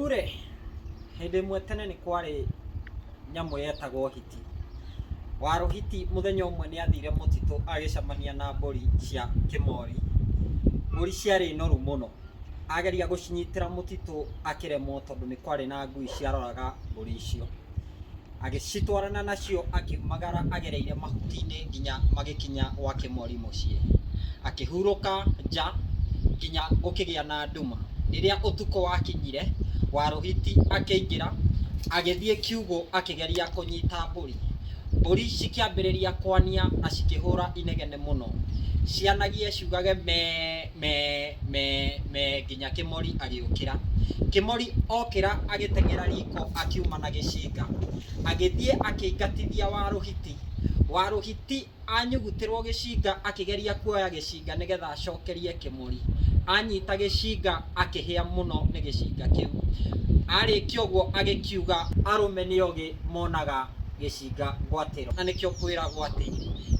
Riure hindi imwe tene ni kwari nyamu yetagwo hiti. Waruhiti muthenya umwe ni athire mutitu agicamania na mburi cia Kimori. Mburi ciari noru muno, ageria gucinyitira mutitu akiremwo tondu ni kwari na ngui ciaroraga mburi icio. Agicitwarana nacio akimagara agereire mahutini nginya magikinya wa Kimori mucii. Akihuruka nja nginya gukigia na nduma. Riria utuko wakinyire, Waruhiti akiingira agithie kiugo akigeria kunyita mburi. Mburi cikiambiriria kwania na cikihura inegene muno, cianagie ciugage me nginya Kimori agiukira. Kimori okira agitengera riko akiuma na gicinga, agithie akiingatithia Waruhiti. Waruhiti anyugutirwo gicinga akigeria kuoya gicinga nigetha acokerie Kimori. Anyita gicinga akihia muno ni gicinga kiu. Arĩkia ũguo agĩkiuga arume nĩogi monaga gicinga ngwatĩro. Na nĩkĩo kwĩragwo atĩ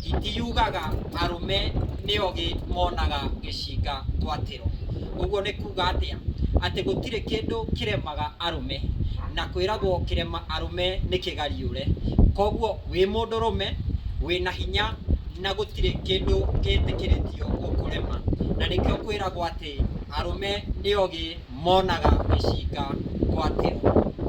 hiti yugaga arume nĩogi monaga gicinga ngwatĩro. Ũguo nĩ kuga atĩa? Atĩ gũtirĩ kĩndũ kĩremaga arume, na kwĩragwo kĩrema arume nĩ kĩgariũre. Koguo wĩ mũndũrũme wĩna hinya na gũtirĩ kĩndũ gĩtĩkĩrĩtio gũkũrema. Na nĩkĩo kwĩragwo atĩ arume nĩogi monaga gicinga ngwatĩro.